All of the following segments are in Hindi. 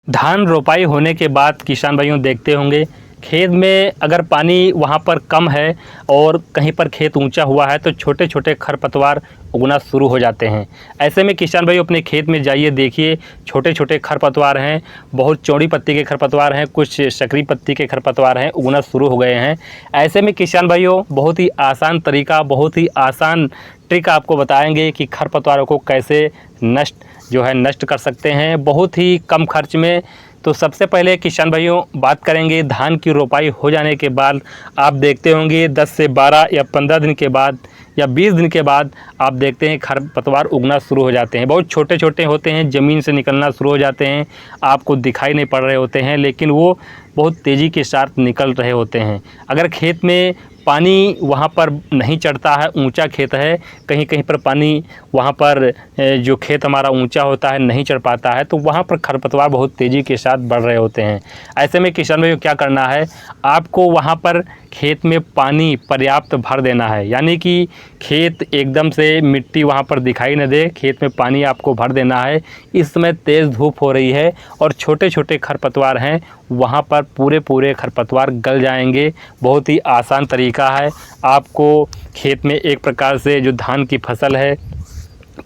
धान रोपाई होने के बाद किसान भाइयों देखते होंगे खेत में अगर पानी वहाँ पर कम है और कहीं पर खेत ऊंचा हुआ है तो छोटे छोटे खरपतवार उगना शुरू हो जाते हैं। ऐसे में किसान भाइयों अपने खेत में जाइए, देखिए छोटे छोटे खरपतवार हैं, बहुत चौड़ी पत्ती के खरपतवार हैं, कुछ सकरी पत्ती के खरपतवार हैं, उगना शुरू हो गए हैं। ऐसे में किसान भाइयों बहुत ही आसान तरीका, बहुत ही आसान ट्रिक आपको बताएंगे कि खरपतवारों को कैसे नष्ट कर सकते हैं बहुत ही कम खर्च में। तो सबसे पहले किसान भाइयों बात करेंगे धान की रोपाई हो जाने के बाद। आप देखते होंगे 10 से 12 या 15 दिन के बाद या 20 दिन के बाद आप देखते हैं खरपतवार उगना शुरू हो जाते हैं। बहुत छोटे छोटे होते हैं, ज़मीन से निकलना शुरू हो जाते हैं, आपको दिखाई नहीं पड़ रहे होते हैं, लेकिन वो बहुत तेज़ी के साथ निकल रहे होते हैं। अगर खेत में पानी वहाँ पर नहीं चढ़ता है, ऊंचा खेत है, कहीं कहीं पर पानी वहाँ पर जो खेत हमारा ऊंचा होता है नहीं चढ़ पाता है, तो वहाँ पर खरपतवार बहुत तेज़ी के साथ बढ़ रहे होते हैं। ऐसे में किसान भाइयों क्या करना है, आपको वहाँ पर खेत में पानी पर्याप्त भर देना है, यानी कि खेत एकदम से मिट्टी वहाँ पर दिखाई न दे, खेत में पानी आपको भर देना है। इस समय तेज़ धूप हो रही है और छोटे छोटे खरपतवार हैं, वहाँ पर पूरे खरपतवार गल जाएंगे। बहुत ही आसान तरीका है। आपको खेत में एक प्रकार से जो धान की फसल है,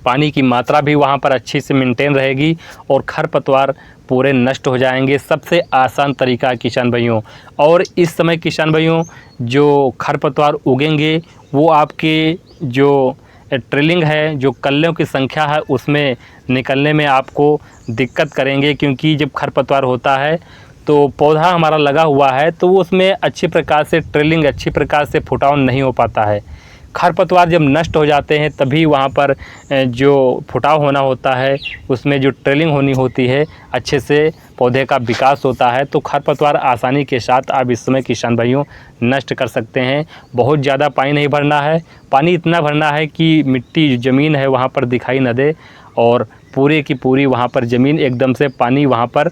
पानी की मात्रा भी वहाँ पर अच्छी से मेंटेन रहेगी और खरपतवार पूरे नष्ट हो जाएंगे। सबसे आसान तरीका है किसान भाइयों। और इस समय किसान भाइयों जो खरपतवार उगेंगे वो आपके जो ट्रेलिंग है, जो कलियों की संख्या है, उसमें निकलने में आपको दिक्कत करेंगे, क्योंकि जब खरपतवार होता है तो पौधा हमारा लगा हुआ है तो वो उसमें अच्छी प्रकार से ट्रेलिंग, अच्छी प्रकार से फुटाव नहीं हो पाता है। खरपतवार जब नष्ट हो जाते हैं तभी वहाँ पर जो फुटाव होना होता है, उसमें जो ट्रेलिंग होनी होती है, अच्छे से पौधे का विकास होता है। तो खरपतवार आसानी के साथ आप इस समय किसान भाइयों नष्ट कर सकते हैं। बहुत ज़्यादा पानी नहीं भरना है, पानी इतना भरना है कि मिट्टी ज़मीन है वहाँ पर दिखाई न दे और पूरी की पूरी वहाँ पर ज़मीन एकदम से पानी वहाँ पर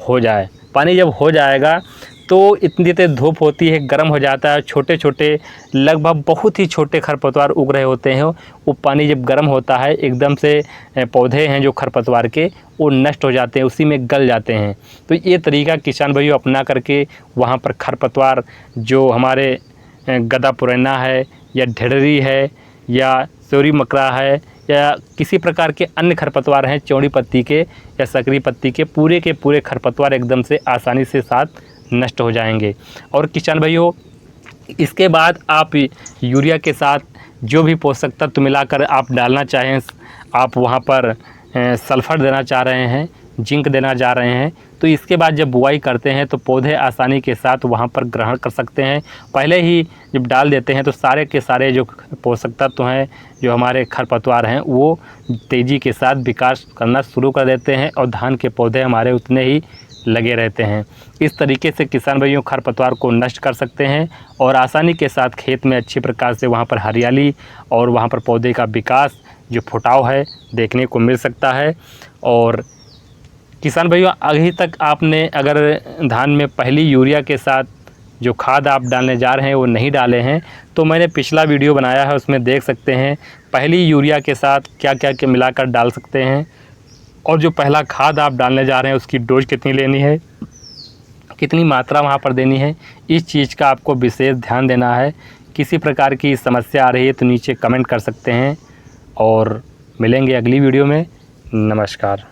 हो जाए। पानी जब हो जाएगा तो इतनी तेज़ धूप होती है, गर्म हो जाता है, छोटे छोटे लगभग बहुत ही छोटे खरपतवार उग रहे होते हैं। वो पानी जब गर्म होता है एकदम से पौधे हैं जो खरपतवार के वो नष्ट हो जाते हैं, उसी में गल जाते हैं। तो ये तरीका किसान भाइयों अपना करके वहाँ पर खरपतवार जो हमारे गदा पुरैना है या ढेड़री है या सोरी मकरा है या किसी प्रकार के अन्य खरपतवार हैं, चौड़ी पत्ती के या सकरी पत्ती के पूरे खरपतवार एकदम से आसानी से साथ नष्ट हो जाएंगे। और किसान भाइयों इसके बाद आप यूरिया के साथ जो भी पोषक तत्व मिलाकर आप डालना चाहें, आप वहाँ पर सल्फ़र देना चाह रहे हैं, जिंक देना चाह रहे हैं, तो इसके बाद जब बुआई करते हैं तो पौधे आसानी के साथ वहाँ पर ग्रहण कर सकते हैं। पहले ही जब डाल देते हैं तो सारे के सारे जो पोषक तत्व हैं, जो हमारे खरपतवार हैं, वो तेज़ी के साथ विकास करना शुरू कर देते हैं और धान के पौधे हमारे उतने ही लगे रहते हैं। इस तरीके से किसान भाइयों खरपतवार को नष्ट कर सकते हैं और आसानी के साथ खेत में अच्छी प्रकार से वहाँ पर हरियाली और वहाँ पर पौधे का विकास, जो फुटाव है, देखने को मिल सकता है। और किसान भाइयों अभी तक आपने अगर धान में पहली यूरिया के साथ जो खाद आप डालने जा रहे हैं वो नहीं डाले हैं, तो मैंने पिछला वीडियो बनाया है, उसमें देख सकते हैं पहली यूरिया के साथ क्या क्या के मिलाकर डाल सकते हैं और जो पहला खाद आप डालने जा रहे हैं उसकी डोज कितनी लेनी है, कितनी मात्रा वहाँ पर देनी है, इस चीज़ का आपको विशेष ध्यान देना है। किसी प्रकार की समस्या आ रही है तो नीचे कमेंट कर सकते हैं और मिलेंगे अगली वीडियो में। नमस्कार।